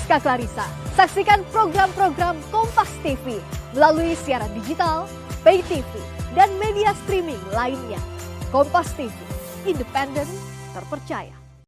Rizka Clarissa. Saksikan program-program Kompas TV melalui siaran digital, pay TV, dan media streaming lainnya. Kompas TV, independen, terpercaya.